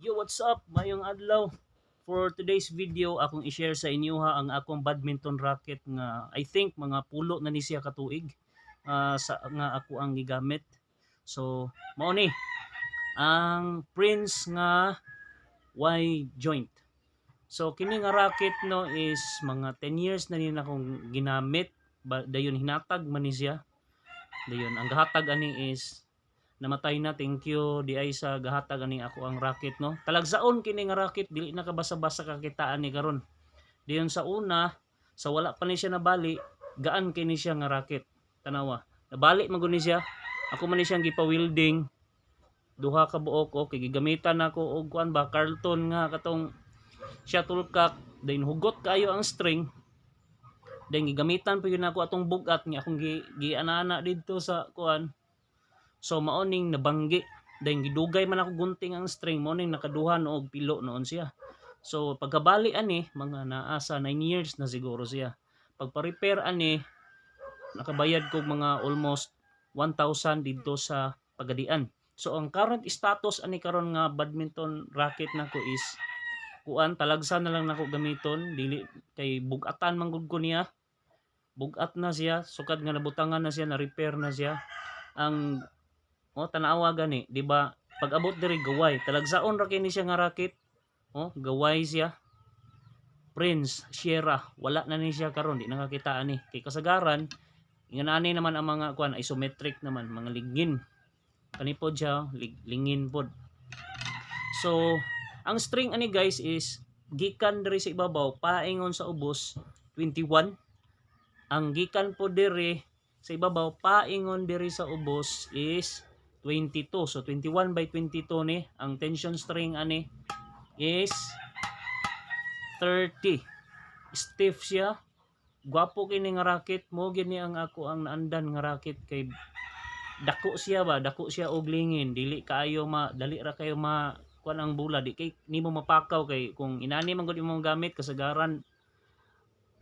Yo, what's up? Mayong adlaw. For today's video, akong i-share sa inyo ang akong badminton racket nga I think mga pulo na ni siya katuig sa nga ako ang gigamit. So, mao ni ang Prince nga Y joint. So, kini nga racket no is mga 10 years na ni akong ginamit. Dayon hinatag man ni siya. Dayon ang gahatag ani is namatay na, thank you di ay sa gahatag ani ako ang racket no. Talagsaon kini nga racket, dili na kabasa-basa kakitaan ni karon. Diyon sa una, sa wala pa ni siya nabali, gaan kini siya nga racket. Tanawa. Nabali man gud ni siya. Ako man ni siyang gipa-welding duha ka buok o kay gigamitan nako og kuan ba Carlton nga katong shuttlecock, then hugot kayo ang string. Then gigamitan pa yun ako atong bugat nga akong gianana didto sa kuan. So maoning nabanggi, dahil gidugay man ako gunting ang string, maoning nakaduha og pilo noon siya. So pagkabali ani mga naasa 9 years na siguro siya. Pagpa-repair ani nakabayad ko mga almost 1,000 dito sa Pagadian. So ang current status ani karon nga badminton racket nako is kuan talagsa na lang nako gamiton, dili kay bugatan man gud ko niya. Bugat na siya, sukad nga nabutangan na siya, na repair na siya. Ang tanawa gani, di ba? Pag abot diri gaway, talagsaon ra kini siya nga racket. Gaway siya. Prince, Sierra, wala na ni siya karon, di nakakita ani. Kay kasagaran, inganani naman ang mga kuan isometric naman, mga ligin. Kani pod siya, lingin pod. So, ang string ani guys is gikan diri sa ibabaw paingon sa ubos 21. Ang gikan po diri sa ibabaw paingon diri sa ubos is 22. So 21 by 22 ni ang tension string ani is 30. Stiff siya. Gwapo kini nga racket mo gini ang ako ang naandan nga racket kay dako siya ba, dako siya og lingin, dili kaayo dali ra kayo kuan ang bula, di kay nimo mapakaw kay kung inani man gud imong gamit kasagaran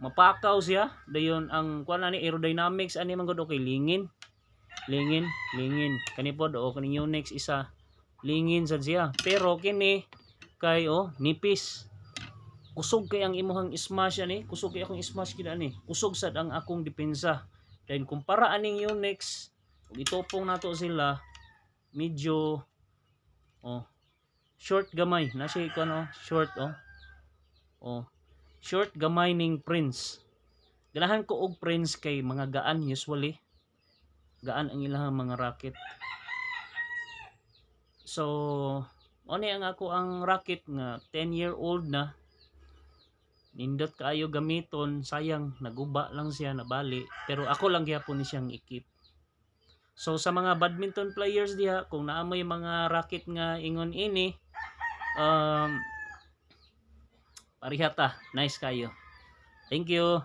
mapakaw siya. Dayon ang kuan ani aerodynamics ani man gud okay lingin. Lingin kani pod kani Yonex isa lingin sad siya, pero kini kay nipis. Kusog kay ang imuhang smash ani, kusog kay akong smash kina ani, kusog sad ang akong depensa. Then kumpara aning Yonex ug itopong nato sila medyo short gamay na siya kuan short short gamay ning Prince. Ganahan ko og Prince kay mga gaan usually. Gaan ang ilang mga racket. So, ani ang ako ang racket nga 10-year-old na. Nindot kaayo gamiton, sayang naguba lang siya, nabali. Pero ako lang gyapon ni siyang ikip. So sa mga badminton players diha, kung naamoy mga racket nga ingon ini, parihata, nice kayo. Thank you.